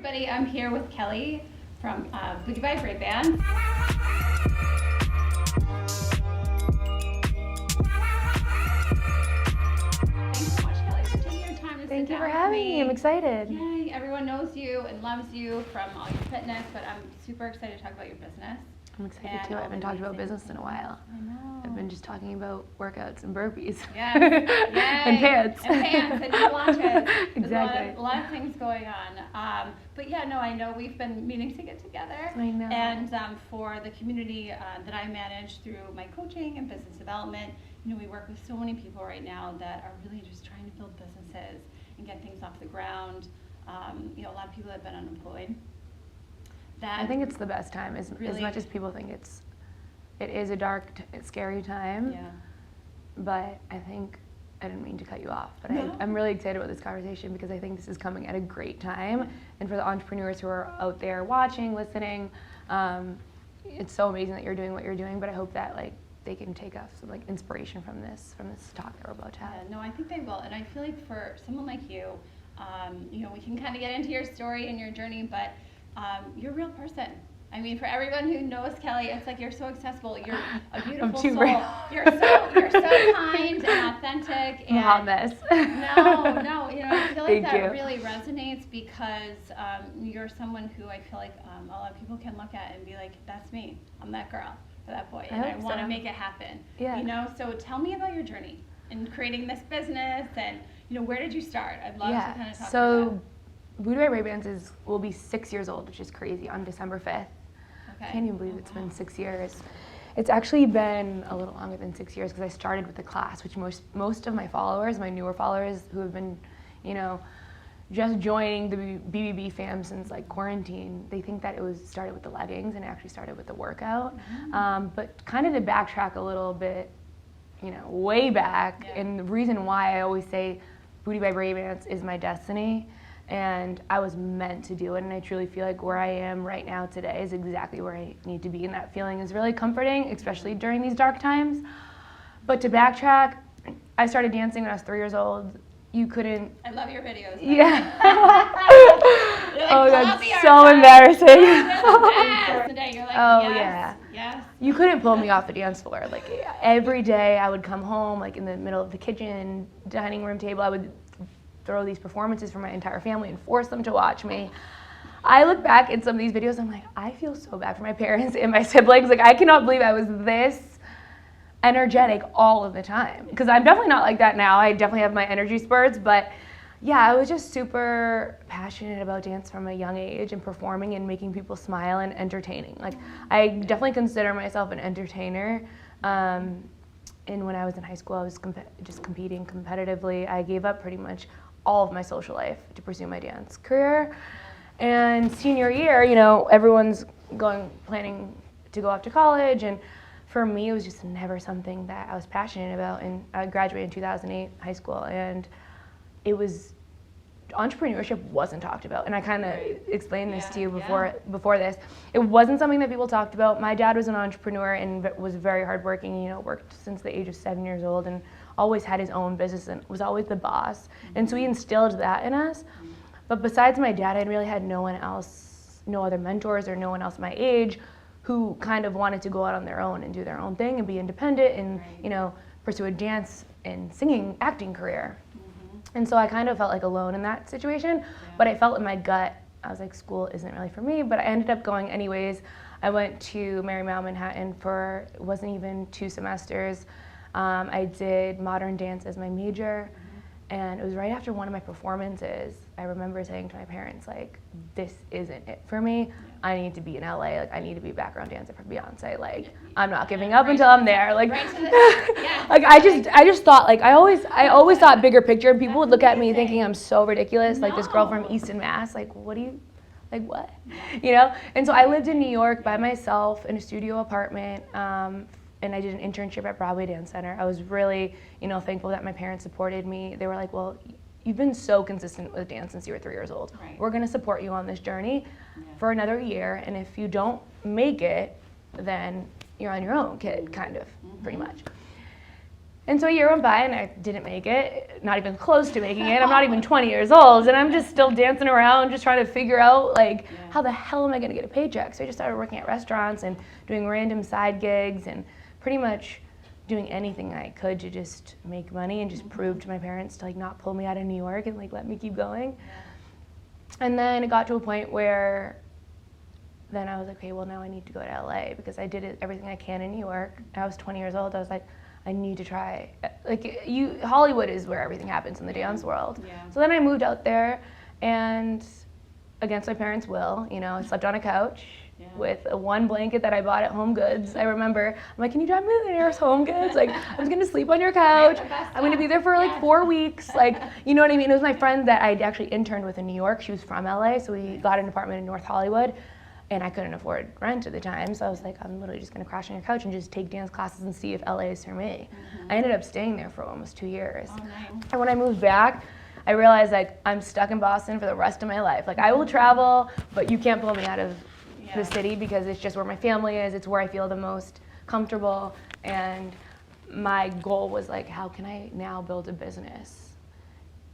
everybody. I'm here with Kelly from BBB Brabants. Thanks so much, Kelly, for taking your time to Thank sit you down for having with me. I'm excited. Yay, everyone knows you and loves you from all your fitness, but I'm super excited to talk about your business. I'm excited too. I haven't talked about business in a while. I know. I've been just talking about workouts and burpees. Yes. And pants. And pants and new launches. Exactly. A lot of things going on. But yeah, no, I know we've been meaning to get together. I know. And for the community that I manage through my coaching and business development, you know, we work with so many people right now that are really just trying to build businesses and get things off the ground. You know, a lot of people have been unemployed. I think it's the best time, as much as people think it is a dark, scary time. Yeah. But I think, I didn't mean to cut you off, but No. I'm really excited about this conversation because I think this is coming at a great time. And for the entrepreneurs who are out there watching, listening, it's so amazing that you're doing what you're doing, but I hope that they can take us some inspiration from this talk that we're about to have. Yeah, no, I think they will. And I feel like for someone like you, you know, we can kind of get into your story and your journey, but you're a real person. I mean, for everyone who knows Kelly, it's like you're so accessible. You're a beautiful soul. You're so kind and authentic. And I'm a hot mess. No, you know, I feel like Thank that you. really resonates because you're someone who I feel like a lot of people can look at and be like, that's me. I'm that girl or that boy, and I want to make it happen. Yeah. You know, so tell me about your journey in creating this business, and you know, where did you start? I'd love to kind of talk about that. BBB Brabants will be 6 years old, which is crazy, on December 5th. Okay. I can't even believe it's been 6 years. It's actually been a little longer than 6 years because I started with the class, which most of my followers, my newer followers who have been, you know, just joining the BBB Fam since quarantine, they think that it started with the leggings and it actually started with the workout. Mm-hmm. But kind of to backtrack a little bit, you know, way back, and the reason why I always say BBB Brabants is my destiny. And I was meant to do it, and I truly feel like where I am right now today is exactly where I need to be, and that feeling is really comforting, especially during these dark times. But to backtrack, I started dancing when I was 3 years old. You couldn't... I love your videos. Yeah. Oh, that's so embarrassing. You're like, oh, yes, yeah. Yes. You couldn't pull me off the dance floor. Every day I would come home, in the middle of the kitchen, dining room table, I would throw these performances for my entire family and force them to watch me. I look back at some of these videos, I'm like, I feel so bad for my parents and my siblings. I cannot believe I was this energetic all of the time. Because I'm definitely not like that now. I definitely have my energy spurts, but yeah, I was just super passionate about dance from a young age and performing and making people smile and entertaining. I definitely consider myself an entertainer. And when I was in high school, I was just competing competitively. I gave up pretty much all of my social life to pursue my dance career. And senior year, you know, everyone's planning to go off to college, and for me, it was just never something that I was passionate about. And I graduated in 2008 high school, and entrepreneurship wasn't talked about. And I kind of explained this to you before this. It wasn't something that people talked about. My dad was an entrepreneur and was very hardworking, you know, worked since the age of 7 years old and always had his own business and was always the boss. And so he instilled that in us. But besides my dad, I really had no one else, no other mentors or no one else my age who kind of wanted to go out on their own and do their own thing and be independent and, you know, pursue a dance and singing, acting career. And so I kind of felt alone in that situation, but I felt in my gut, I was like, school isn't really for me, but I ended up going anyways. I went to Marymount, Manhattan for, it wasn't even 2 semesters. I did modern dance as my major, and it was right after one of my performances. I remember saying to my parents, this isn't it for me. I need to be in LA, I need to be a background dancer for Beyonce. I'm not giving up until I'm there. I just thought, I always thought bigger picture, and people would look at me thinking I'm so ridiculous, this girl from Easton, Mass, what do you, what? You know? And so I lived in New York by myself in a studio apartment, and I did an internship at Broadway Dance Center. I was really, you know, thankful that my parents supported me. They were like, well, you've been so consistent with dance since you were 3 years old. Right. We're gonna support you on this journey for another year, and if you don't make it, then you're on your own, kid, kind of, pretty much. And so a year went by and I didn't make it, not even close to making it. I'm not even 20 years old and I'm just still dancing around just trying to figure out like how the hell am I going to get a paycheck? So I just started working at restaurants and doing random side gigs and pretty much doing anything I could to just make money and just prove to my parents to like not pull me out of New York and like let me keep going. And then it got to a point where then I was like, okay, well now I need to go to LA because I did everything I can in New York. I was 20 years old. I was like, I need to try, like Hollywood is where everything happens in the dance world. Yeah. So then I moved out there and against my parents' will, you know, I slept on a couch with a one blanket that I bought at Home Goods. I remember, I'm like, can you drive me there to Home Goods? Like, I'm just gonna sleep on your couch. I'm gonna be there for like 4 weeks. Like, you know what I mean? It was my friend that I'd actually interned with in New York. She was from LA, so we got an apartment in North Hollywood. And I couldn't afford rent at the time, so I was like, I'm literally just gonna crash on your couch and just take dance classes and see if LA is for me. I ended up staying there for almost 2 years. Oh, nice. And when I moved back, I realized like I'm stuck in Boston for the rest of my life. Like I will travel, but you can't pull me out of the city because it's just where my family is, it's where I feel the most comfortable. And my goal was like, how can I now build a business?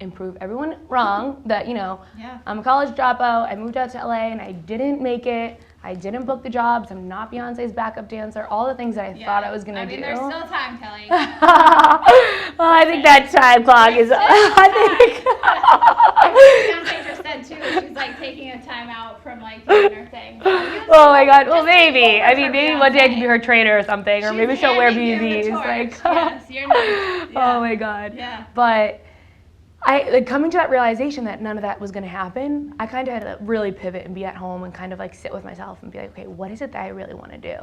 And prove everyone wrong that, you know, I'm a college dropout, I moved out to LA and I didn't make it, I didn't book the jobs, I'm not Beyonce's backup dancer, all the things that I thought I was gonna do. There's still time, Kelly. Well, I think that time clock is, Beyonce just said too, she's like taking a time out from like doing her thing. Oh my God, well maybe. I mean, maybe one day I can be her trainer or something, or maybe she'll wear BBs. Like, yes, you're nice. Oh my God. Yeah. But like coming to that realization that none of that was going to happen, I kind of had to really pivot and be at home and kind of like sit with myself and be like, okay, what is it that I really want to do?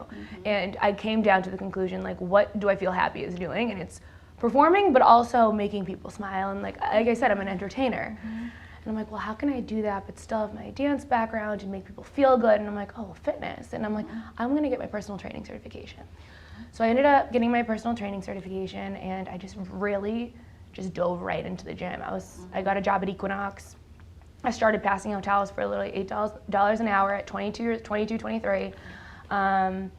And I came down to the conclusion, like, what do I feel happy is doing? And it's performing, but also making people smile. And like I said, I'm an entertainer. And I'm like, well, how can I do that but still have my dance background and make people feel good? And I'm like, oh, fitness. And I'm like, I'm going to get my personal training certification. So I ended up getting my personal training certification and I just really dove right into the gym. I got a job at Equinox. I started passing out towels for literally $8 an hour at 22, 23. And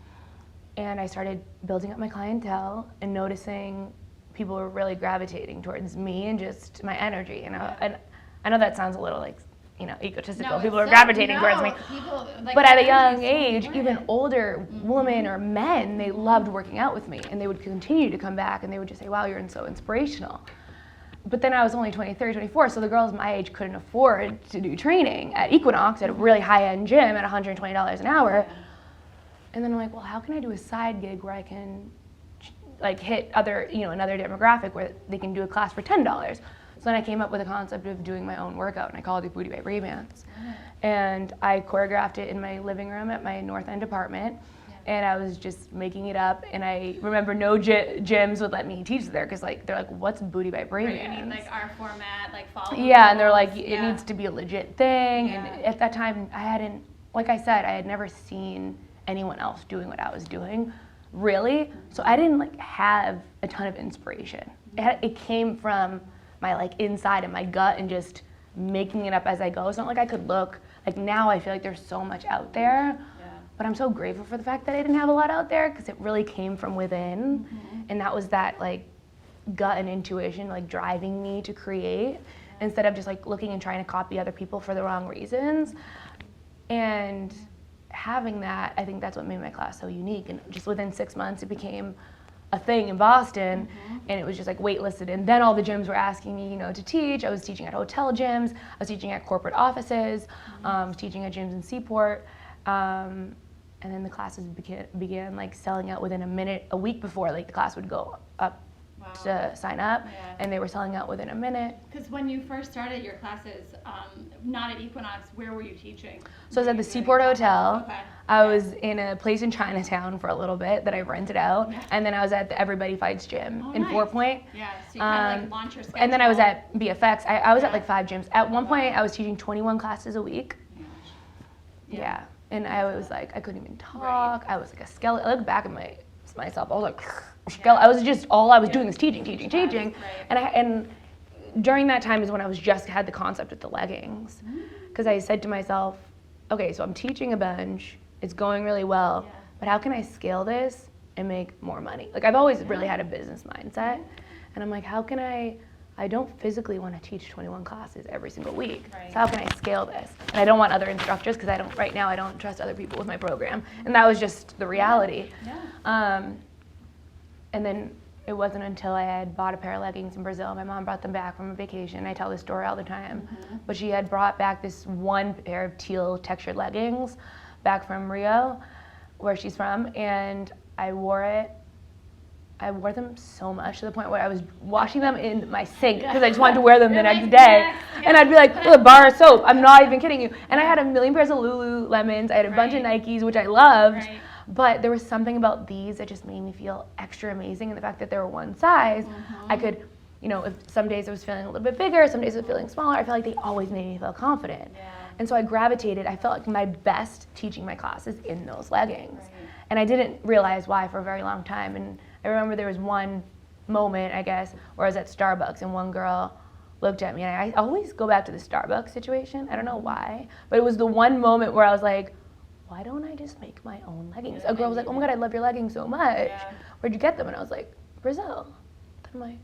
I started building up my clientele and noticing people were really gravitating towards me and just my energy. And I know that sounds a little like, you know, egotistical. People are gravitating towards me. People, like, but at a young age, even older women or men, they loved working out with me and they would continue to come back and they would just say, wow, you're so inspirational. But then I was only 23, 24, so the girls my age couldn't afford to do training at Equinox at a really high-end gym at $120 an hour. And then I'm like, well, how can I do a side gig where I can like hit other, you know, another demographic where they can do a class for $10? So then I came up with a concept of doing my own workout, and I called it Booty by Brabants. And I choreographed it in my living room at my North End apartment. And I was just making it up, and I remember no gyms would let me teach there because like they're like, "What's Booty by Brabants?" Right, you need like our format, like follow. Yeah, and they're like, it needs to be a legit thing. And at that time, I hadn't, like I said, I had never seen anyone else doing what I was doing, really. So I didn't like have a ton of inspiration. It came from my like inside and my gut, and just making it up as I go. It's not like I could look like now. I feel like there's so much out there. But I'm so grateful for the fact that I didn't have a lot out there because it really came from within. And that was that like gut and intuition like driving me to create instead of just like looking and trying to copy other people for the wrong reasons. And having that, I think that's what made my class so unique. And just within 6 months, it became a thing in Boston, and it was just like waitlisted. And then all the gyms were asking me, you know, to teach. I was teaching at hotel gyms. I was teaching at corporate offices. I was teaching at gyms in Seaport. And then the classes began like selling out within a minute, a week before like the class would go up to sign up, and they were selling out within a minute. Because when you first started your classes, not at Equinox, where were you teaching? So I was at the Seaport Hotel. Okay. I was in a place in Chinatown for a little bit that I rented out, and then I was at the Everybody Fights gym in Four Point. Yeah, so you kind of like launch your schedule. And then I was at BFX. I was at like 5 gyms. At one point, I was teaching 21 classes a week. Yeah. And I was like, I couldn't even talk. I was like a skeleton. I look back at myself. I was like, I was just, all I was doing was teaching. And during that time is when I was just had the concept of the leggings. Because I said to myself, okay, so I'm teaching a bunch. It's going really well. But how can I scale this and make more money. Like I've always really had a business mindset, and I'm like, how can I don't physically want to teach 21 classes every single week. Right. So how can I scale this? And I don't want other instructors because right now I don't trust other people with my program. And that was just the reality. Yeah. And then it wasn't until I had bought a pair of leggings in Brazil. My mom brought them back from a vacation. I tell this story all the time. But she had brought back this one pair of teal textured leggings back from Rio, where she's from, and I wore them so much to the point where I was washing them in my sink because I just wanted to wear them the next day. And I'd be like, a bar of soap. I'm not even kidding you. And I had a million pairs of Lululemons. I had a bunch of Nikes, which I loved. Right. But there was something about these that just made me feel extra amazing. And the fact that they were one size, I could, if some days I was feeling a little bit bigger, some days I was feeling smaller, I felt like they always made me feel confident. Yeah. And so I gravitated. I felt like my best teaching my classes in those leggings. Right. And I didn't realize why for a very long time. And I remember there was one moment, I guess, where I was at Starbucks and one girl looked at me, and I always go back to the Starbucks situation. I don't know why, but it was the one moment where I was like, why don't I just make my own leggings? A girl was like, oh my God, I love your leggings so much. Yeah. Where'd you get them? And I was like, Brazil. And I'm like,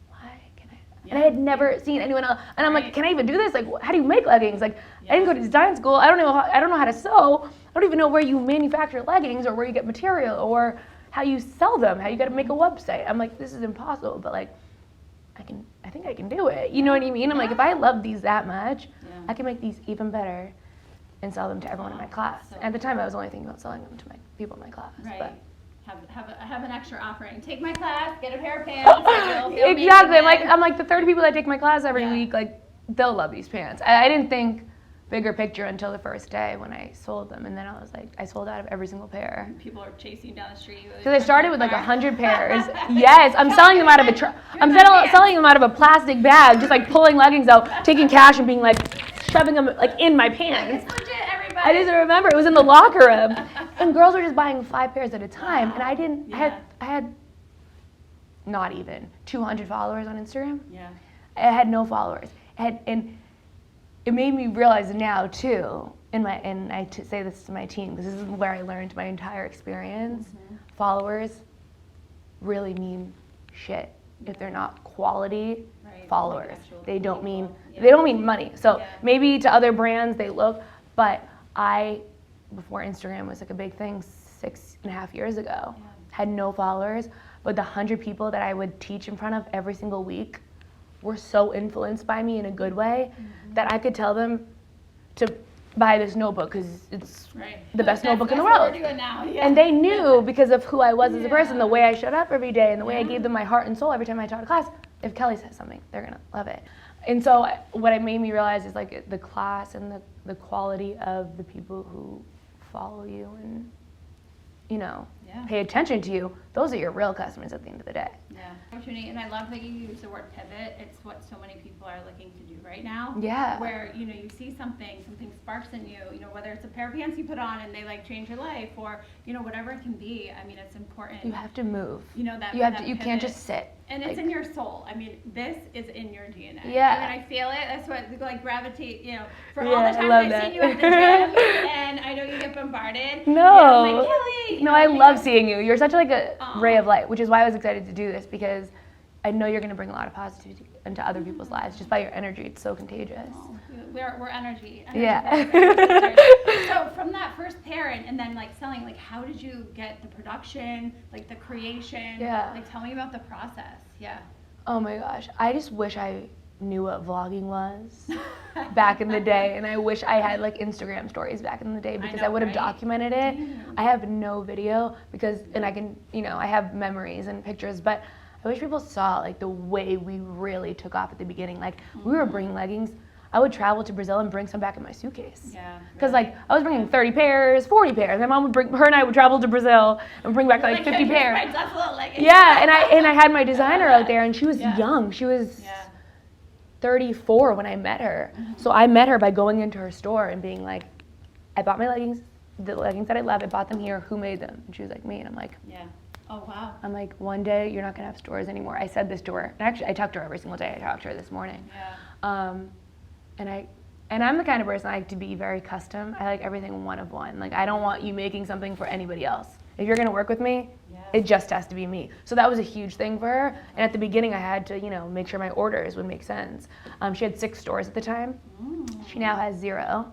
why can I? And I had never seen anyone else. And I'm like, can I even do this? Like, how do you make leggings? Like, I didn't go to design school. I don't know how to sew. I don't even know where you manufacture leggings or where you get material or how you sell them, how you got to make a website. I'm like, this is impossible, but like, I think I can do it. You know what I mean? I'm like, if I love these that much, I can make these even better and sell them to everyone in my class. So At the time, I was only thinking about selling them to my people in my class. Right. But. Have an extra offering. Take my class, get a pair of pants. Exactly. I'm like the 30 people that take my class every week, like they'll love these pants. I didn't think bigger picture until the first day when I sold them, and then I was like, I sold out of every single pair. People are chasing down the street. Because I started with like 100 pairs. Yes, I'm selling them out of selling them out of a plastic bag, just like pulling leggings out, taking cash and being like shoving them like in my pants. It's legit, everybody. I didn't remember. It was in the locker room, and girls were just buying 5 pairs at a time, and I didn't. Yeah. I had not even 200 followers on Instagram. Yeah. I had no followers. And it made me realize now too, and I say this to my team because this is where I learned my entire experience. Followers really mean shit if they're not quality followers. Like they don't mean people. they don't mean money. So maybe to other brands they look, but before Instagram was like a big thing 6.5 years ago, had no followers, but the 100 people that I would teach in front of every single week were so influenced by me in a good way that I could tell them to buy this notebook because it's the best notebook in the world. What we're doing now. Yeah. And they knew because of who I was as a person, the way I showed up every day and the way I gave them my heart and soul every time I taught a class. If Kelly says something, they're going to love it. And so what it made me realize is like the class and the quality of the people who follow you and, pay attention to you. Those are your real customers at the end of the day. Yeah. Opportunity, and I love that you use the word pivot. It's what so many people are looking to do right now. Yeah. Where, you see something sparks in you, whether it's a pair of pants you put on and they like change your life or, whatever it can be. I mean, it's important. You have to move. That you can't just sit. And it's in your soul. I mean, this is in your DNA. Yeah. I mean, I feel it. That's what like gravitate, for Yeah, all the I times love I've seen you at the gym and I know you get bombarded. No. I'm like, Kelly. No, I love seeing you. You're such like a ray of light, which is why I was excited to do this because I know you're going to bring a lot of positivity into other people's lives just by your energy. It's so contagious. Oh, we're energy. Yeah. So from that first pair and then like selling, like how did you get the production, like the creation? Yeah. Like tell me about the process. Yeah. Oh my gosh. I just wish I knew what vlogging was back in the day, and I wish I had like Instagram stories back in the day because I would have documented it. I have no video and I can, I have memories and pictures, but I wish people saw like the way we really took off at the beginning. Like we were bringing leggings. I would travel to Brazil and bring some back in my suitcase. Yeah. Because like I was bringing 30 pairs, 40 pairs. My mom her and I would travel to Brazil and bring back like 50 pairs. Yeah, and I had my designer out there, and she was young. She was 34 when I met her. So I met her by going into her store and being like, I bought my leggings, the leggings that I love. I bought them here. Who made them? And she was like, me. And I'm like, oh wow. I'm like, one day you're not gonna have stores anymore. I said this to her. And actually, I talked to her every single day. I talked to her this morning. And I'm the kind of person I like to be very custom. I like everything one of one. Like I don't want you making something for anybody else. If you're going to work with me, it just has to be me. So that was a huge thing for her. And at the beginning, I had to, make sure my orders would make sense. She had 6 stores at the time. She now has 0.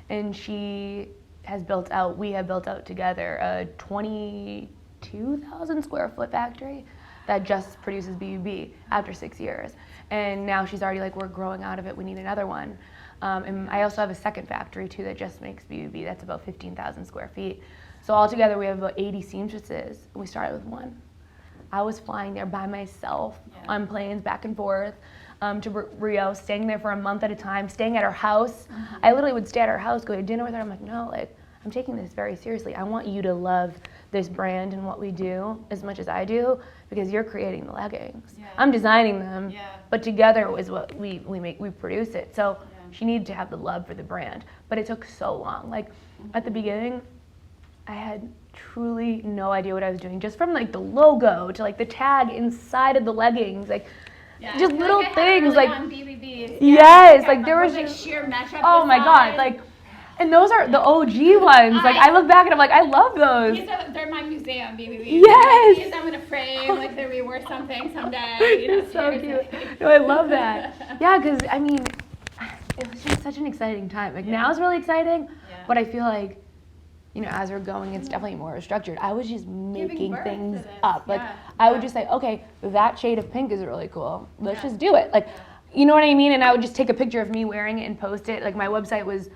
And we have built out together a 22,000 square foot factory that just produces BBB after 6 years. And now she's already like, we're growing out of it, we need another one. And I also have a second factory too that just makes BBB. That's about 15,000 square feet. So altogether we have about 80 seamstresses. We started with 1. I was flying there by myself on planes back and forth to Rio, staying there for a month at a time, staying at her house. I literally would stay at her house, go to dinner with her. I'm like, no, like, I'm taking this very seriously. I want you to love this brand and what we do as much as I do, because you're creating the leggings. I'm designing them, but together is what we produce it. So she needed to have the love for the brand, but it took so long. Like at the beginning, I had truly no idea what I was doing, just from like the logo to like the tag inside of the leggings, like just little things like on BBBs. Yes, like there was like sheer mesh up. Oh my God, like. And those are the OG ones. Like I look back and I'm like, I love those. They're my museum, BBB. Yes. These I'm gonna frame, like they'll be worth something someday. It's so cute. No, I love that. Yeah, because I mean, it was just such an exciting time. Like now it's really exciting, but I feel like, as we're going, it's definitely more structured. I was just making things up. Like I would just say, okay, that shade of pink is really cool. Let's just do it. Like, you know what I mean? And I would just take a picture of me wearing it and post it. Like my website was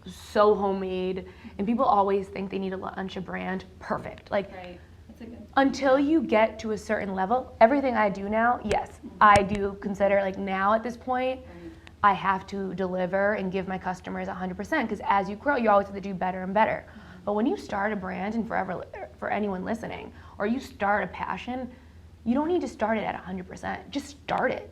so homemade, and people always think they need a launch a brand perfect. Like until you get to a certain level, everything I do now, yes, I do consider like now at this point, I have to deliver and give my customers 100%, because as you grow, you always have to do better and better. But when you start a brand, and for anyone listening, or you start a passion, you don't need to start it at 100%. Just start it,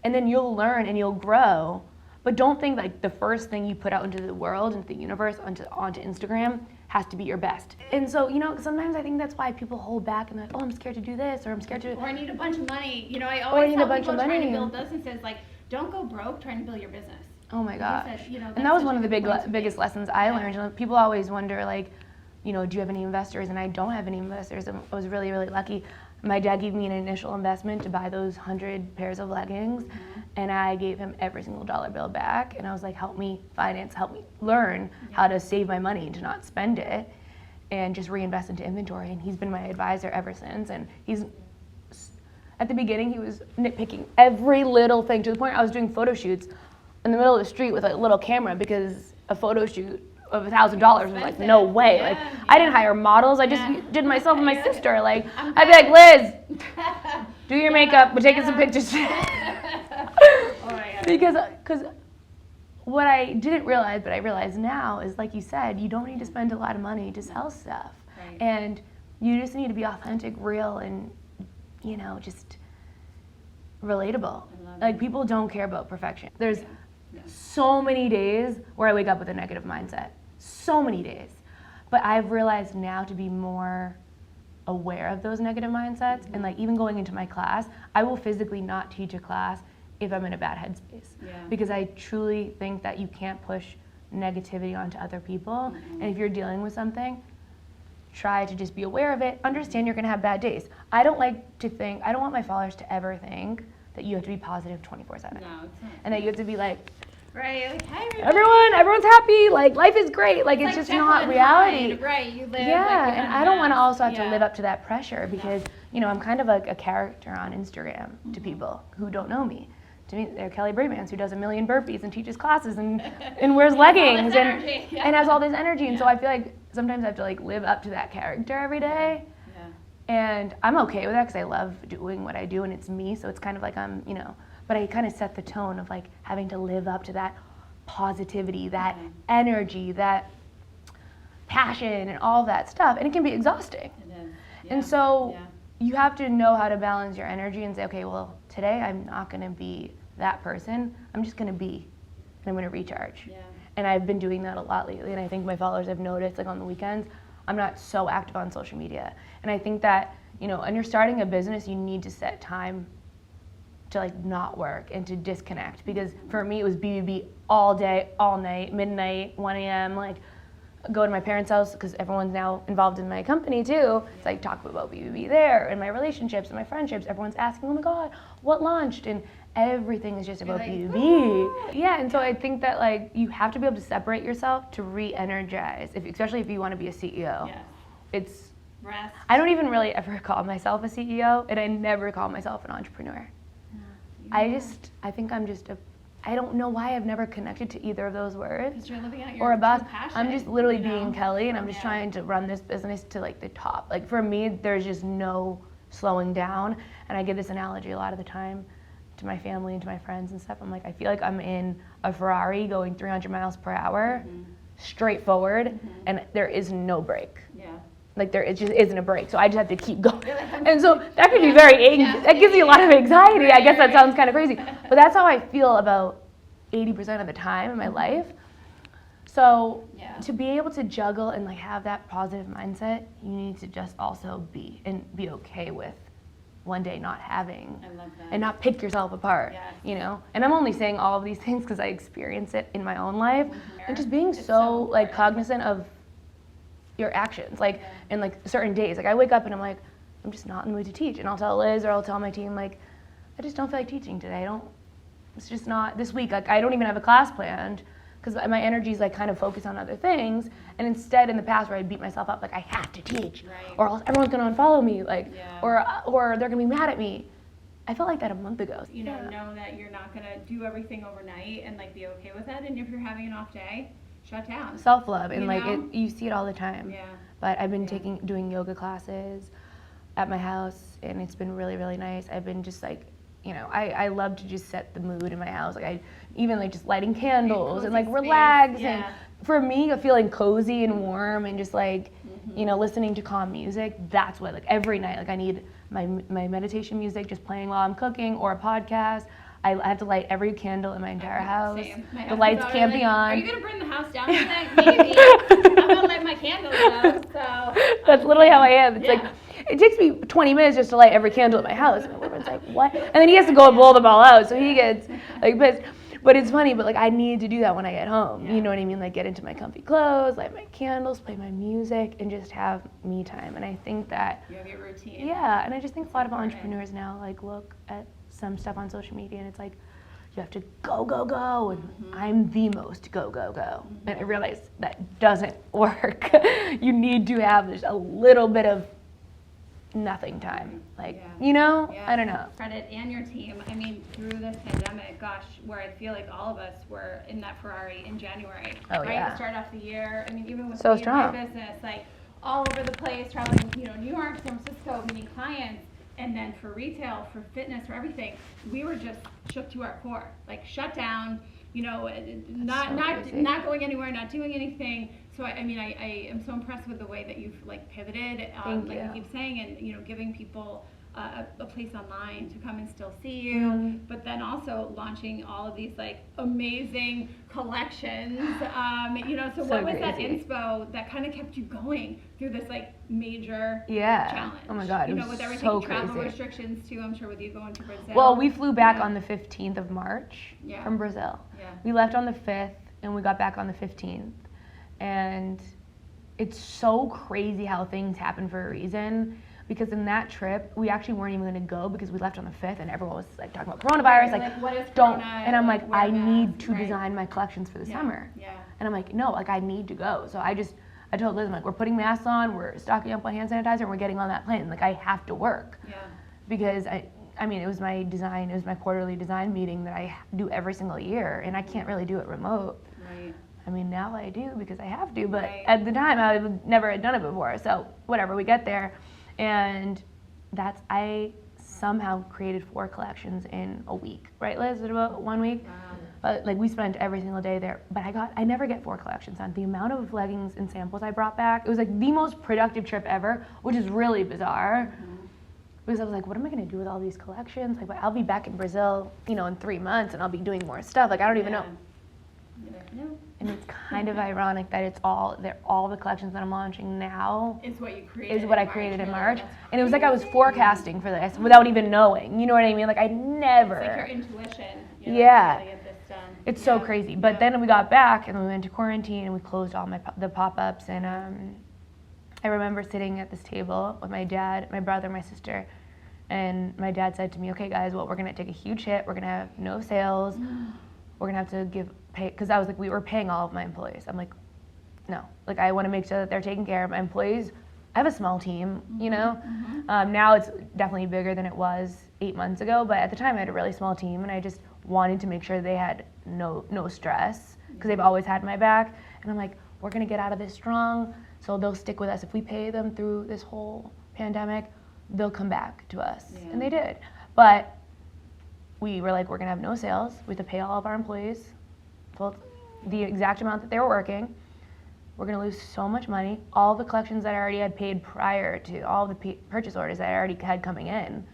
and then you'll learn and you'll grow. But don't think like the first thing you put out into the world, into the universe, onto Instagram has to be your best. And so, sometimes I think that's why people hold back and they're like, oh, I'm scared to do this, or I'm scared to... Or I need a bunch of money. I always tell people trying to build businesses, like, don't go broke trying to build your business. Oh my gosh. And that was one of the biggest lessons I learned. People always wonder, like, do you have any investors? And I don't have any investors. I was really, really lucky. My dad gave me an initial investment to buy those 100 pairs of leggings, and I gave him every single dollar bill back. And I was like, help me finance, help me learn how to save my money, to not spend it, and just reinvest into inventory. And he's been my advisor ever since. And at the beginning, he was nitpicking every little thing, to the point I was doing photo shoots in the middle of the street with a little camera, because a photo shoot of $1,000 was like, no way. Like I didn't hire models. I just did myself and my sister. Like I'd be like, Liz, do your makeup. We're taking some pictures. Because what I didn't realize, but I realize now, is like you said, you don't need to spend a lot of money to sell stuff, and you just need to be authentic, real, and just relatable. Like people don't care about perfection. There's so many days where I wake up with a negative mindset. So many days. But I've realized now to be more aware of those negative mindsets, and like even going into my class, I will physically not teach a class if I'm in a bad headspace. Because I truly think that you can't push negativity onto other people. And if you're dealing with something, try to just be aware of it. Understand you're gonna have bad days. I don't want my followers to ever think that you have to be positive 24/7. No, it's not. And that you have to be like, like, hi, everyone's happy, like life is great, like it's just not reality. Right, you live. And I don't want to also have to live up to that pressure, because I'm kind of like a character on Instagram to people who don't know me. To me, they're Kelly Brabants, who does 1 million burpees and teaches classes and wears leggings and has all this energy. And so I feel like sometimes I have to like live up to that character every day. And I'm okay with that, because I love doing what I do and it's me. So it's kind of like but I kind of set the tone of like having to live up to that positivity, that energy, that passion, and all that stuff. And it can be exhausting. It is. And so you have to know how to balance your energy and say, okay, well, today I'm not going to be that person. I'm just going to be, and I'm going to recharge. And I've been doing that a lot lately. And I think my followers have noticed, like on the weekends, I'm not so active on social media. And I think that, when you're starting a business, you need to set time to like not work and to disconnect, because for me it was BBB all day, all night, midnight, 1 a.m. like go to my parents' house because everyone's now involved in my company too. It's like talk about BBB there and my relationships and my friendships. Everyone's asking, oh my God, what launched? And everything is just about BBB. Yeah, and so I think that like you have to be able to separate yourself to re-energize, especially if you want to be a CEO. Yes. It's rest. I don't even really ever call myself a CEO, and I never call myself an entrepreneur. Yeah. I think I'm just I don't know why I've never connected to either of those words. Because you're living out your Or a boss. true passion, I'm just literally you know? being Kelly, and I'm just trying to run this business to like the top. Like for me, there's just no slowing down. And I give this analogy a lot of the time to my family and to my friends and stuff. I'm like, I feel like I'm in a Ferrari going 300 miles per hour, straight forward, and there is no brake. Yeah. Like it just isn't a break, so I just have to keep going. And so that could be that gives me a lot of anxiety. I guess that sounds kind of crazy, but that's how I feel about 80% of the time in my life. So to be able to juggle and like have that positive mindset, you need to just also be okay with one day not having, I love that. and not pick yourself apart, you know? And I'm only saying all of these things because I experience it in my own life, and just being so like cognizant of your actions, like in like certain days. Like I wake up and I'm like, I'm just not in the mood to teach, and I'll tell Liz or I'll tell my team like, I just don't feel like teaching today. It's just not this week. Like I don't even have a class planned because my energy is like kind of focused on other things. And instead, in the past, where I beat myself up like I have to teach, or else everyone's gonna unfollow me, like, or they're gonna be mad at me. I felt like that a month ago. You know that you're not gonna do everything overnight and like be okay with that. And if you're having an off day, shut down. Self-love, and like you see it all the time. Yeah. But I've been doing yoga classes at my house, and it's been really, really nice. I've been just like, I love to just set the mood in my house. Like I even like just lighting candles and like relax, and for me, feeling cozy and warm and just like, listening to calm music. That's what like every night, like I need my meditation music just playing while I'm cooking, or a podcast. I have to light every candle in my entire house. The lights can't be on. Are you gonna burn the house down tonight? Maybe. I'm gonna light my candles though. So that's literally how I am. It's like it takes me 20 minutes just to light every candle in my house. And my boyfriend's like, what? And then he has to go and blow them all out, so he gets like pissed. But it's funny, but like I need to do that when I get home. You know what I mean? Like get into my comfy clothes, light my candles, play my music, and just have me time. And I think that you have your routine. Yeah, and I just think a lot of entrepreneurs now like look at some stuff on social media and it's like you have to go, go, go, and I'm the most go, go, go. And I realize that doesn't work. You need to have just a little bit of nothing time. Like, I don't know. Credit and your team. I mean, through this pandemic, gosh, where I feel like all of us were in that Ferrari in January. Oh, right? yeah. To start off the year. I mean, even with so me and my business, like all over the place, traveling, New York, San Francisco, meeting clients. And then for retail, for fitness, for everything, we were just shook to our core. Like shut down, not going anywhere, not doing anything. So I am so impressed with the way that you've like pivoted, like you keep saying, and giving people a place online to come and still see you, but then also launching all of these like amazing collections. So what was that inspo that kind of kept you going through this like major challenge? Oh my God, it was with everything, so travel crazy. Restrictions too, I'm sure, with you going to Brazil. Well, we flew back on the 15th of March from Brazil. Yeah. We left on the 5th and we got back on the 15th. And it's so crazy how things happen for a reason. Because in that trip, we actually weren't even going to go because we left on the 5th and everyone was like talking about coronavirus. Like what is don't. corona? And I'm like, I need to Right. design my collections for the summer. Yeah. And I'm like, no, like I need to go. So I told Liz, I'm like, we're putting masks on, we're stocking up on hand sanitizer, and we're getting on that plane. Like I have to work. Yeah. Because I mean, it was my quarterly design meeting that I do every single year, and I can't really do it remote. Right. I mean, now I do because I have to, but at the time I never had done it before. So whatever, we get there, and I somehow created 4 collections in a week, right, Liz? Is it about 1 week? Wow. But like we spent every single day there. But I never get 4 collections done. The amount of leggings and samples I brought back, it was like the most productive trip ever, which is really bizarre. Because I was like, what am I gonna do with all these collections? Like, but I'll be back in Brazil, in 3 months, and I'll be doing more stuff. Like I don't even know. No. And it's kind of ironic that all the collections that I'm launching now Is what you created. is what I created in March. And it was like I was forecasting for this without even knowing. You know what I mean? Like I never. It's like your intuition. Yeah. To get this done. It's so crazy. But then we got back and we went to quarantine and we closed all the pop-ups. And I remember sitting at this table with my dad, my brother, my sister. And my dad said to me, okay, guys, well, we're going to take a huge hit. We're going to have no sales. We're going to have to pay, because I was like, we were paying all of my employees. I'm like, no. Like, I want to make sure that they're taken care of. My employees, I have a small team, you know? Now it's definitely bigger than it was 8 months ago, but at the time I had a really small team, and I just wanted to make sure they had no stress, because they've always had my back. And I'm like, we're going to get out of this strong, so they'll stick with us. If we pay them through this whole pandemic, they'll come back to us. And they did. But we were like, we're going to have no sales. We have to pay all of our employees the exact amount that they were working. We're going to lose so much money. All the collections that I already had paid prior to all the purchase orders that I already had coming in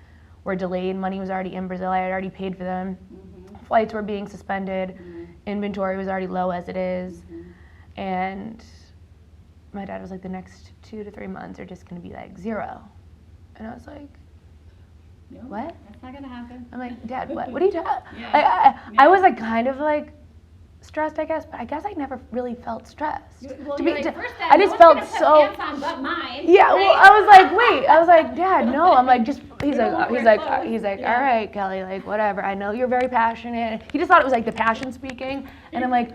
were delayed. Money was already in Brazil. I had already paid for them. Flights were being suspended. Inventory was already low as it is. And my dad was like, the next 2 to 3 months are just going to be like zero. And I was like, no, what? That's not gonna happen. I'm like, Dad, what are you talking? I was like kind of like stressed, I guess, but I guess I never really felt stressed. Well, I just felt so. Pants on but mine, yeah, right? well, I was like, wait. I was like, Dad, no. I'm like, just. He's like, all right, Kelly, like whatever. I know you're very passionate. He just thought it was like the passion speaking, and I'm like,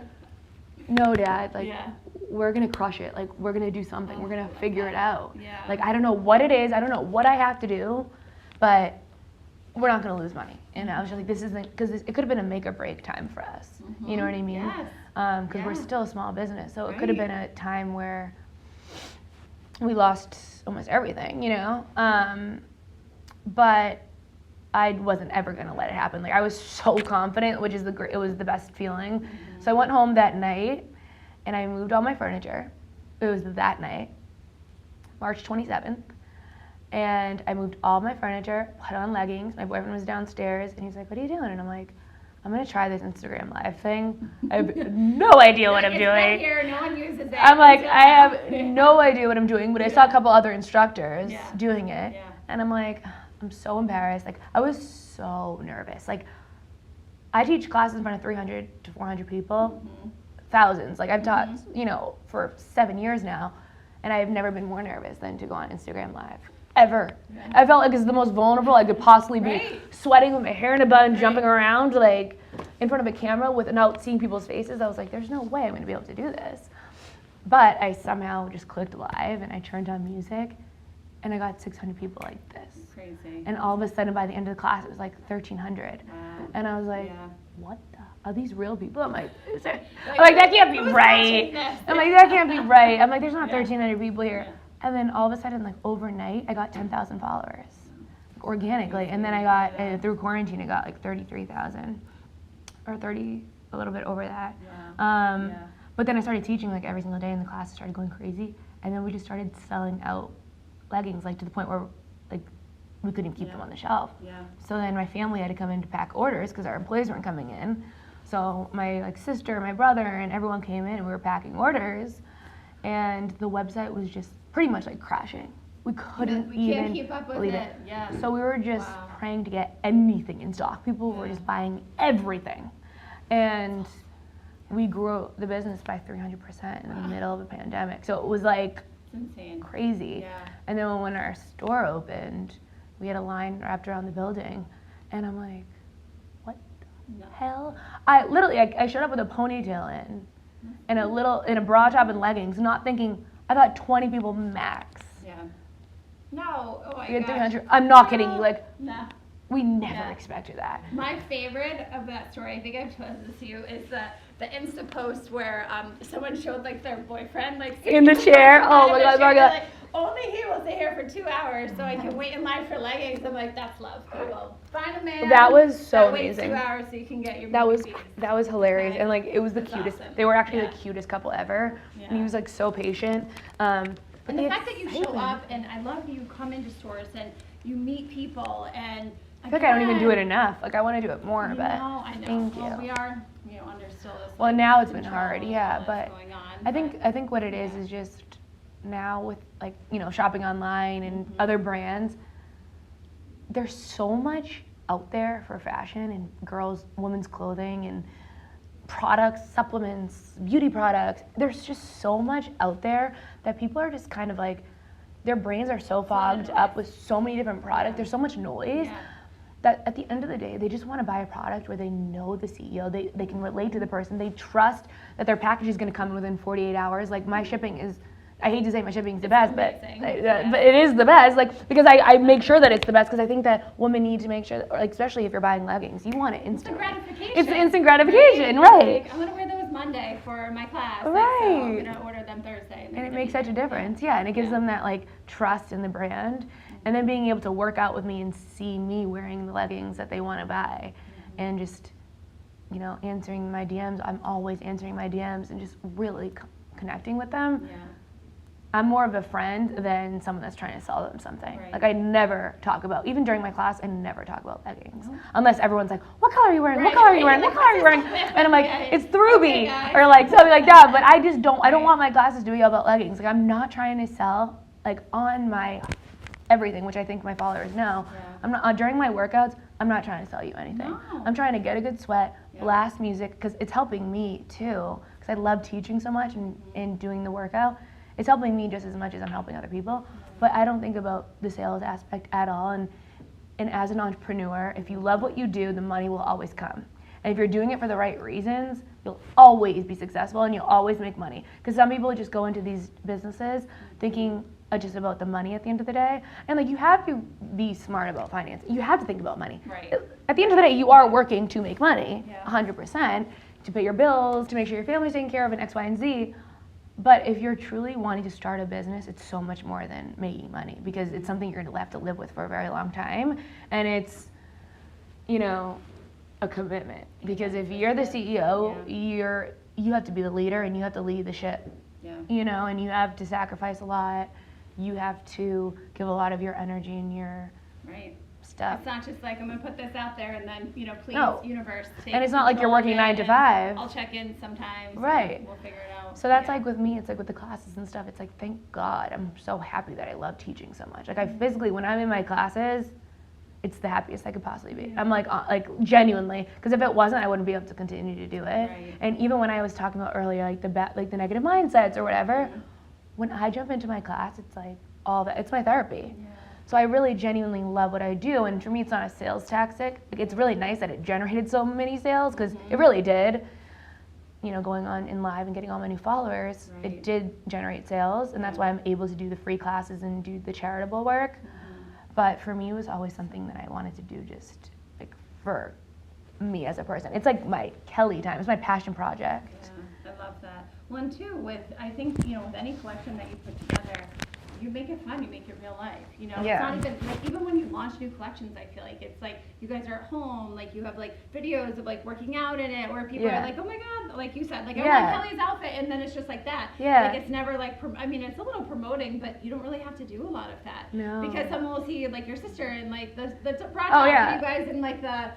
no, Dad, like. We're gonna crush it. Like, we're gonna do something. We're gonna figure it out. Like, I don't know what it is. I don't know what I have to do, but we're not gonna lose money. And I was just like, this isn't, because it could have been a make or break time for us. You know what I mean? Because we're still a small business, so it could have been a time where we lost almost everything, you know. But I wasn't ever gonna let it happen. Like, I was so confident, which is it was the best feeling. So I went home that night. And I moved all my furniture. It was that night, March 27th. And I moved all my furniture, put on leggings. My boyfriend was downstairs, and he's like, what are you doing? And I'm like, I'm going to try this Instagram Live thing. I have no idea what I'm doing. Here, no one uses it. I'm like, I have no idea what I'm doing, but I saw a couple other instructors doing it. And I'm like, I'm so embarrassed. Like, I was so nervous. Like, I teach classes in front of 300 to 400 people. Thousands. Like, I've taught, you know, for 7 years now, and I've never been more nervous than to go on Instagram Live. Ever. I felt like it's the most vulnerable I could possibly be, sweating with my hair in a bun, jumping around, like, in front of a camera without seeing people's faces. I was like, there's no way I'm going to be able to do this. But I somehow just clicked live, and I turned on music, and I got 600 people like this. Crazy. And all of a sudden, by the end of the class, it was like 1,300. Wow. And I was like, what the? Are these real people? I'm like, that can't be right. I'm like, that can't be right. I'm like, there's not 1,300 people here. And then all of a sudden, like overnight, I got 10,000 followers, like, organically. And then I got, through quarantine, I got like 33,000, or 30, a little bit over that. But then I started teaching like every single day, and the classes started going crazy. And then we just started selling out leggings, like to the point where like we couldn't keep them on the shelf. So then my family had to come in to pack orders because our employees weren't coming in. So my like sister, my brother, and everyone came in, and we were packing orders, and the website was just pretty much like crashing. We couldn't even keep up with believe it. So we were just praying to get anything in stock. People were just buying everything, and we grew the business by 300% in the middle of a pandemic. So it was like crazy. And then when our store opened, we had a line wrapped around the building, and I'm like, hell? I showed up with a ponytail in a bra top and leggings, not thinking. I thought 20 people max. No, oh my We had gosh. 300. I'm not kidding you. Like, we never expected that. My favorite of that story, I think I've told this to you, is the Insta post where someone showed like their boyfriend like in the chair. Oh my god, my god. Like, only he will stay here for 2 hours, so I can wait in line for leggings. I'm like, that's love. Well, find a man. That was so that amazing. Waits 2 hours so you can get your. That was hilarious, and like it was the cutest. Awesome. They were actually the cutest couple ever, and he was like so patient. And the fact that you show up, and I love you come into stores and you meet people, and I feel like I don't even do it enough. Like, I want to do it more, but I know. Thank you. Well, we are, under still this. Well, now it's been hard, but going on, I think what it is just now with like shopping online and other brands. There's so much out there for fashion and women's clothing and products, supplements, beauty products. There's just so much out there that people are just kind of like, their brains are so fogged up with so many different products. There's so much noise that at the end of the day, they just want to buy a product where they know the CEO, they can relate to the person, they trust that their package is going to come within 48 hours. Like my shipping is, I hate to say my shipping is the best, but it is the best. Like because I make sure that it's the best because I think that women need to make sure, that, like especially if you're buying leggings, you want it instant gratification. It's instant gratification, right? Like, I'm gonna wear those Monday for my class, right? Like, so I'm gonna order them Thursday. And it makes such a difference, and it gives them that like trust in the brand, and then being able to work out with me and see me wearing the leggings that they want to buy, and just answering my DMs. I'm always answering my DMs and just really connecting with them. Yeah. I'm more of a friend than someone that's trying to sell them something. Right. Like I never talk about, even during my class, I never talk about leggings. Unless everyone's like, what color are you wearing? Right. What color are you wearing? What color are you wearing? And I'm like, it's Ruby, or like something like that. But I just don't, I don't want my classes to be all about leggings. Like I'm not trying to sell like on my everything, which I think my followers know. Yeah. I'm not, during my workouts, I'm not trying to sell you anything. No. I'm trying to get a good sweat, blast music, because it's helping me too. Because I love teaching so much and doing the workout. It's helping me just as much as I'm helping other people, but I don't think about the sales aspect at all. And as an entrepreneur, if you love what you do, the money will always come. And if you're doing it for the right reasons, you'll always be successful and you'll always make money. Because some people just go into these businesses thinking just about the money at the end of the day. And like you have to be smart about finance. You have to think about money. Right. At the end of the day, you are working to make money, 100%, to pay your bills, to make sure your family's taken care of, and X, Y, and Z. But if you're truly wanting to start a business, it's so much more than making money because it's something you're going to have to live with for a very long time. And it's, a commitment. Because if you're the CEO, you have to be the leader and you have to lead the ship. Yeah. And you have to sacrifice a lot. You have to give a lot of your energy and your stuff. It's not just like I'm gonna put this out there and then please universe. Take and it's not like you're working 9 to 5. I'll check in sometimes. Right. We'll figure it out. So that's like with me. It's like with the classes and stuff. It's like thank God I'm so happy that I love teaching so much. Like I physically when I'm in my classes, it's the happiest I could possibly be. I'm like genuinely because if it wasn't, I wouldn't be able to continue to do it. Right. And even when I was talking about earlier, like the negative mindsets or whatever, when I jump into my class, it's like all that. It's my therapy. Yeah. So I really genuinely love what I do, and for me, it's not a sales tactic. Like, it's really nice that it generated so many sales, because it really did. Going on in live and getting all my new followers, it did generate sales, and that's why I'm able to do the free classes and do the charitable work. But for me, it was always something that I wanted to do just like for me as a person. It's like my Kelly time. It's my passion project. Yeah, I love that. Well, and too, I think, with any collection that you put together, you make it fun, you make it real life, It's not even when you launch new collections, I feel like it's like you guys are at home, like you have like videos of like working out in it, where people are like, oh my God, like you said, like I want Kelly's outfit, and then it's just like that. Yeah. Like it's never like, it's a little promoting, but you don't really have to do a lot of that. No. Because someone will see like your sister and like the bra top for you guys and like the,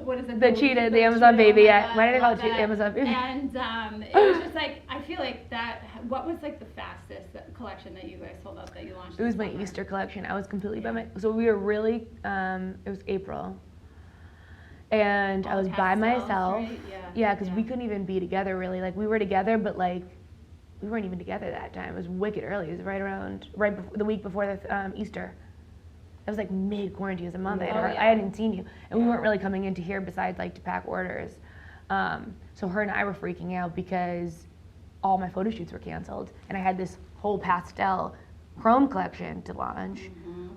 what is it? The Amazon baby. Why did I call it Amazon baby? And it was just like, I feel like that, what was like the fastest collection that you guys sold out that you launched? It was my Easter collection. I was completely by myself. So we were really, it was April. And I was by myself. Right? Yeah, because we couldn't even be together really. Like we were together, but like we weren't even together that time. It was wicked early. It was the week before the Easter. It was like mid-quarantine, it was a month. I hadn't seen you. And we weren't really coming into here besides like to pack orders. So her and I were freaking out because all my photo shoots were canceled. And I had this whole pastel chrome collection to launch. Mm-hmm.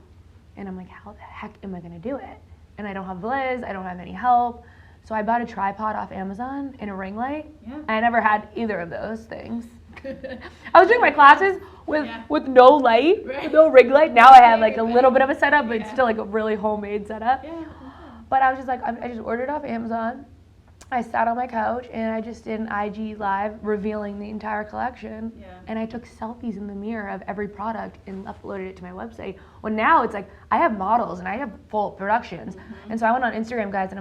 And I'm like, how the heck am I gonna do it? And I don't have Liz, I don't have any help. So I bought a tripod off Amazon and a ring light. Yeah. I never had either of those things. I was doing my classes with no light, with no ring light. Now I have like a little bit of a setup, but it's still like a really homemade setup. Yeah. But I was just like, I just ordered off Amazon. I sat on my couch and I just did an IG live revealing the entire collection. Yeah. And I took selfies in the mirror of every product and uploaded it to my website. Well, now it's like I have models and I have full productions. Mm-hmm. And so I went on Instagram, guys, and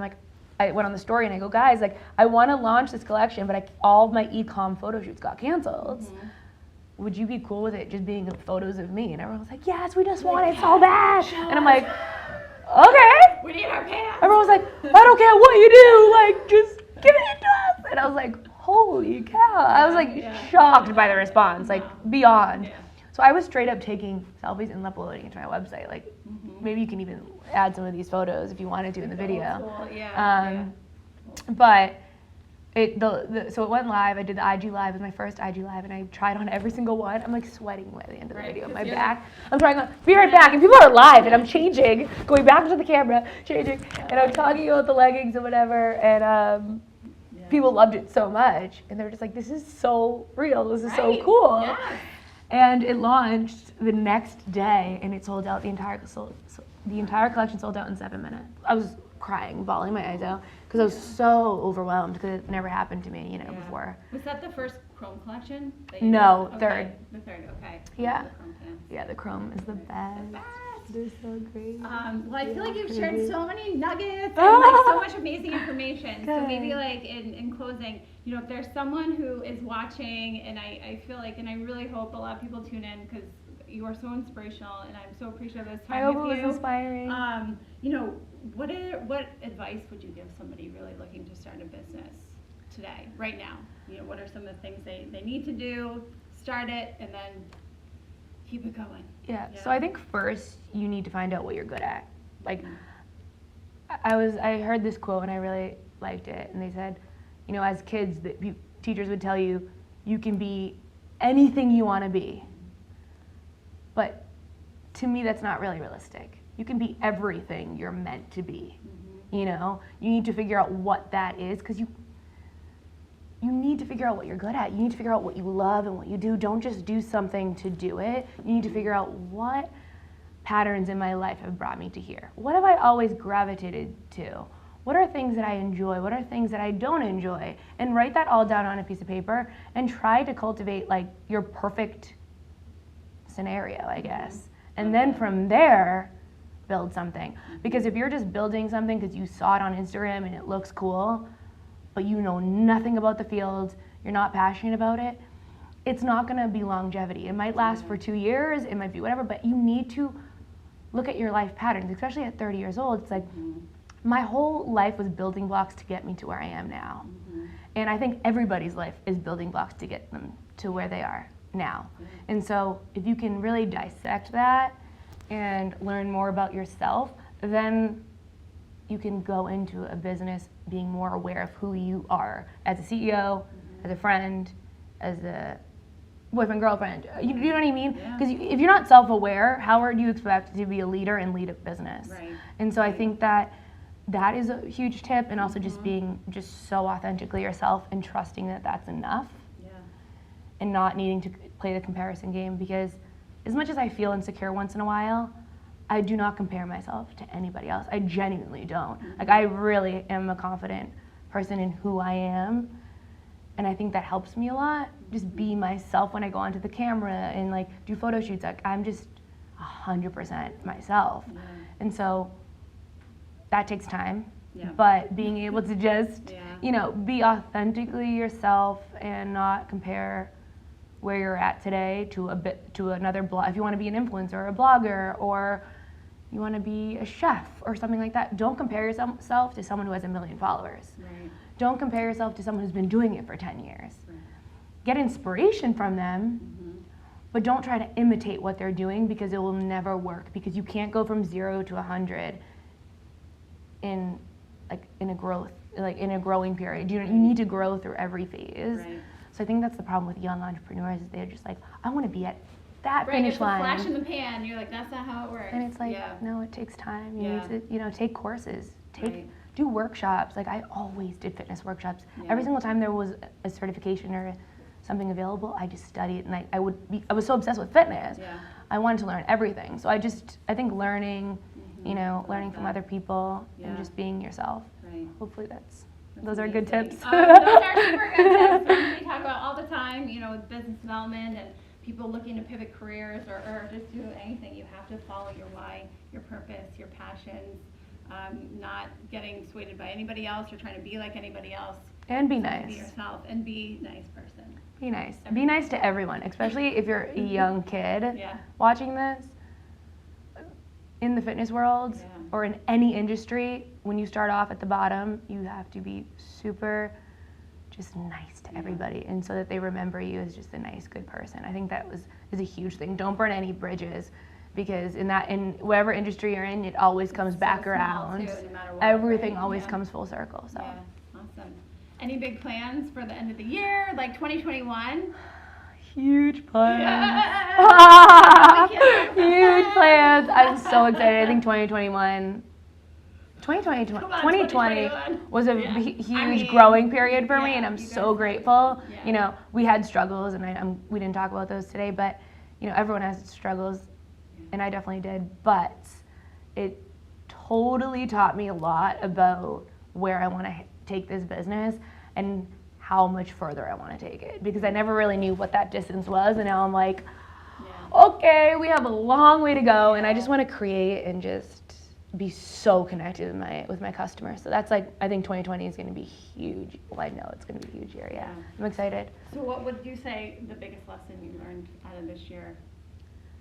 I went on the story and I go, guys, like I want to launch this collection, but all of my e-com photo shoots got canceled. Mm-hmm. Would you be cool with it just being photos of me? And everyone was like, yes, we just want it so bad. And I'm like, okay. We need our pants. Everyone was like, I don't care what you do, like just give it to us. And I was like, holy cow. I was like shocked by the response, like beyond. Yeah. So I was straight up taking selfies and uploading it to my website. Like maybe you can even add some of these photos if you wanted to in the video. Cool. Yeah. But so it went live. I did the IG live. It was my first IG live, and I tried on every single one. I'm like sweating by the end of the video. My back. I'm trying on. Be right back. And people are live, and I'm changing, going back to the camera, changing, and I'm talking about the leggings or whatever. And people loved it so much, and they were just like, "This is so real. This is so cool." Yeah. And it launched the next day, and it sold out. The entire collection sold out in 7 minutes. I was crying, bawling my eyes out, because I was so overwhelmed, because it never happened to me, before. Was that the first Chrome collection? No, third. The third, okay. Yeah. The Chrome pants. Yeah, the Chrome is the best. They're so great. Well, I feel like you've shared so many nuggets and like so much amazing information. So maybe like in closing, if there's someone who is watching, and I feel like, and I really hope a lot of people tune in, because you are so inspirational, and I'm so appreciative of this time I hope with it was inspiring. What advice would you give somebody really looking to start a business today, right now? What are some of the things they need to do, start it, and then keep it going? Yeah. So I think first you need to find out what you're good at. Like, I heard this quote and I really liked it, and they said, as kids, teachers would tell you, you can be anything you want to be. But to me, that's not really realistic. You can be everything you're meant to be. You need to figure out what that is, because you need to figure out what you're good at. You need to figure out what you love and what you do. Don't just do something to do it. You need to figure out what patterns in my life have brought me to here. What have I always gravitated to? What are things that I enjoy? What are things that I don't enjoy? And write that all down on a piece of paper and try to cultivate like your perfect scenario, I guess. And then from there, build something. Because if you're just building something because you saw it on Instagram and it looks cool, but you know nothing about the field, you're not passionate about it, it's not gonna be longevity. It might last for 2 years, it might be whatever, but you need to look at your life patterns, especially at 30 years old. It's like, my whole life was building blocks to get me to where I am now. And I think everybody's life is building blocks to get them to where they are now. And so if you can really dissect that and learn more about yourself, then you can go into a business being more aware of who you are as a CEO, as a friend, as a boyfriend, girlfriend. You know what I mean? Because if you're not self-aware, how do you expect to be a leader and lead a business? Right. And so I think that is a huge tip, and also just being just so authentically yourself and trusting that that's enough. And not needing to play the comparison game, because as much as I feel insecure once in a while, I do not compare myself to anybody else. I genuinely don't. Like, I really am a confident person in who I am, and I think that helps me a lot. Just be myself when I go onto the camera and like do photo shoots. Like, I'm just 100% myself. And so that takes time. But being able to just, be authentically yourself and not compare where you're at today to another blog. If you want to be an influencer or a blogger, or you want to be a chef or something like that, don't compare yourself to someone who has 1 million followers. Don't compare yourself to someone who's been doing it for 10 years. Get inspiration from them, but don't try to imitate what they're doing, because it will never work, because you can't go from 0 to 100 in a growing period. You need to grow through every phase. So I think that's the problem with young entrepreneurs, is they're just like, I want to be at that finish line. Flash in the pan. You're like, that's not how it works. And it's like, no, it takes time. You need to, take courses, do workshops. Like, I always did fitness workshops. Every single time there was a certification or something available, I just studied, and I was so obsessed with fitness. I wanted to learn everything. So I think learning, learning from other people and just being yourself. Hopefully those are good tips. Those are super good tips. We talk about all the time, with business development and people looking to pivot careers or just do anything. You have to follow your why, your purpose, your passions, not getting swayed by anybody else or trying to be like anybody else. And be nice. Be yourself and be a nice person. Be nice. Be nice to everyone, especially if you're a young kid watching this. In the fitness world or in any industry, when you start off at the bottom, you have to be super just nice to everybody, and so that they remember you as just a nice, good person. I think that is a huge thing. Don't burn any bridges, because in whatever industry you're in, it always comes back around. Too, no matter what, everything right? always comes full circle. So. Yeah, awesome. Any big plans for the end of the year, like 2021? Huge plans. Yeah. Huge plans. I'm so excited. I think 2020 was a huge growing period for me, and I'm so grateful. Yeah. You know, we had struggles, and we didn't talk about those today, but you know, everyone has struggles, and I definitely did. But it totally taught me a lot about where I want to take this business and how much further I want to take it, because I never really knew what that distance was, and now I'm like, okay, we have a long way to go, and I just want to create and just be so connected with my customers. So that's like, I think 2020 is going to be huge. Well, I know it's going to be a huge year. Yeah, I'm excited. So what would you say the biggest lesson you learned out of this year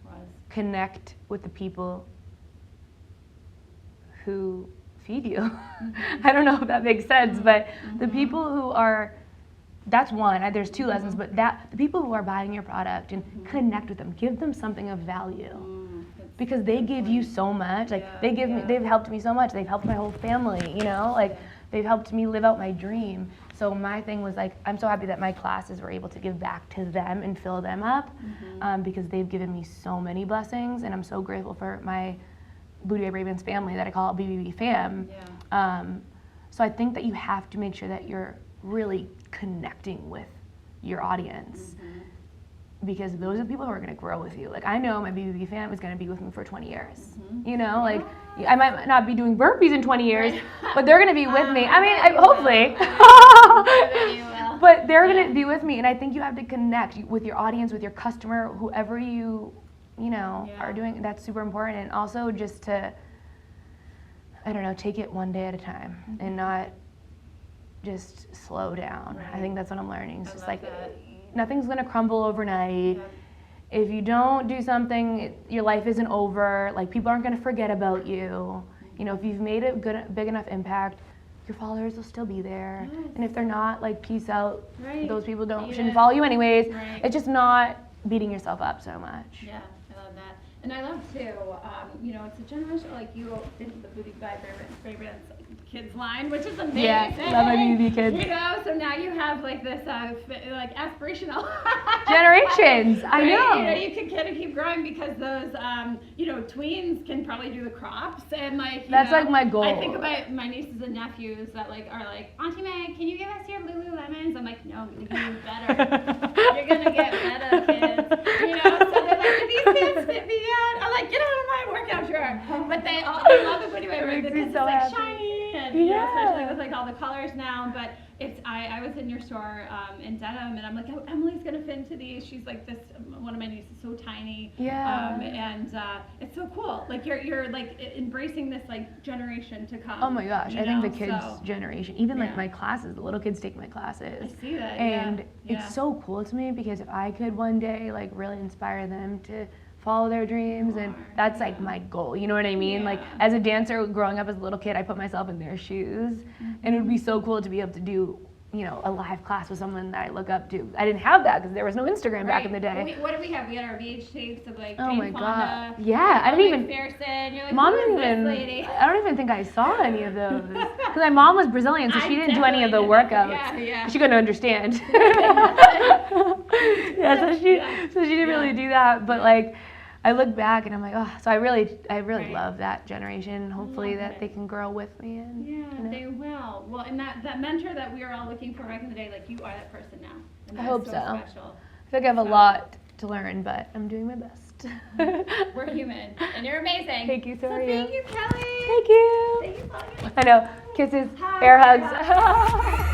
was? Connect with the people who feed you. I don't know if that makes sense, but the people who are, that's one. There's two lessons, but the people who are buying your product, and connect with them, give them something of value, because they give you so much. Like they've helped me so much. They've helped my whole family. You know, like they've helped me live out my dream. So my thing was like, I'm so happy that my classes were able to give back to them and fill them up, because they've given me so many blessings, and I'm so grateful for my BBB Brabants family that I call BBB Fam. So I think that you have to make sure that you're really connecting with your audience, because those are the people who are going to grow with you. Like, I know my BBB Fam is going to be with me for 20 years. You know, like I might not be doing burpees in 20 years, but they're going to be with me. I mean, hopefully. But they're going to be with me, and I think you have to connect with your audience, with your customer, whoever you know, are doing. That's super important. And also just to, I don't know, take it one day at a time and not just slow down. I think that's what I'm learning. It's just like nothing's going to crumble overnight. If you don't do something, your life isn't over. Like, people aren't going to forget about you. You know, if you've made a big enough impact, your followers will still be there. And if they're not, like, peace out. Those people shouldn't follow you anyways. It's just not beating yourself up so much. Yeah, I love that. And I love too, you know, it's a generation, like you did the BBB Brabants kids line, which is amazing. Yeah, love my BBB kids. You know, so now you have like this, like aspirational generations. I know. You know, you can kind of keep growing, because those, you know, tweens can probably do the crops, and like that's know, like my goal. I think about my nieces and nephews that like are like, Auntie May, can you give us your Lululemons? I'm like, no, I'm gonna give you better. You're gonna get better, kids. You know, so they're like, do these pants fit me out? I'm like, get out of my workout shirt. But they love it anyway, because it's like shiny, and you know, especially with like all the colors now. But it's I was in your store in denim, and I'm like, oh, Emily's gonna fit into these. She's like this. One of my nieces is so tiny. And it's so cool. Like you're like embracing this like generation to come. Oh my gosh, I think the kids generation, even like my classes, the little kids take my classes. I see that. And it's so cool to me, because if I could one day like really inspire them to follow their dreams, and that's like my goal, you know what I mean? Like, as a dancer growing up as a little kid, I put myself in their shoes, and it would be so cool to be able to do, you know, a live class with someone that I look up to. I didn't have that because there was no Instagram back in the day. What did we have? We had our VH tapes of like oh Jane my Fonda, god, yeah, I didn't even. You're like, Mom didn't even. Lady? I don't even think I saw any of those, because my mom was Brazilian, so she didn't do any of the workouts. She couldn't understand. So she didn't really do that, but like. I look back and I'm like, oh, so I really love that generation. Hopefully that they can grow with me. And, you know. They will. Well, and that mentor that we were all looking for back in the day, like you are that person now. And I hope so. Special. I feel like I have a lot to learn, but I'm doing my best. We're human, and you're amazing. Thank you, Thank you, Kelly. Thank you. Thank you, Claudia. I know. Kisses, air hugs.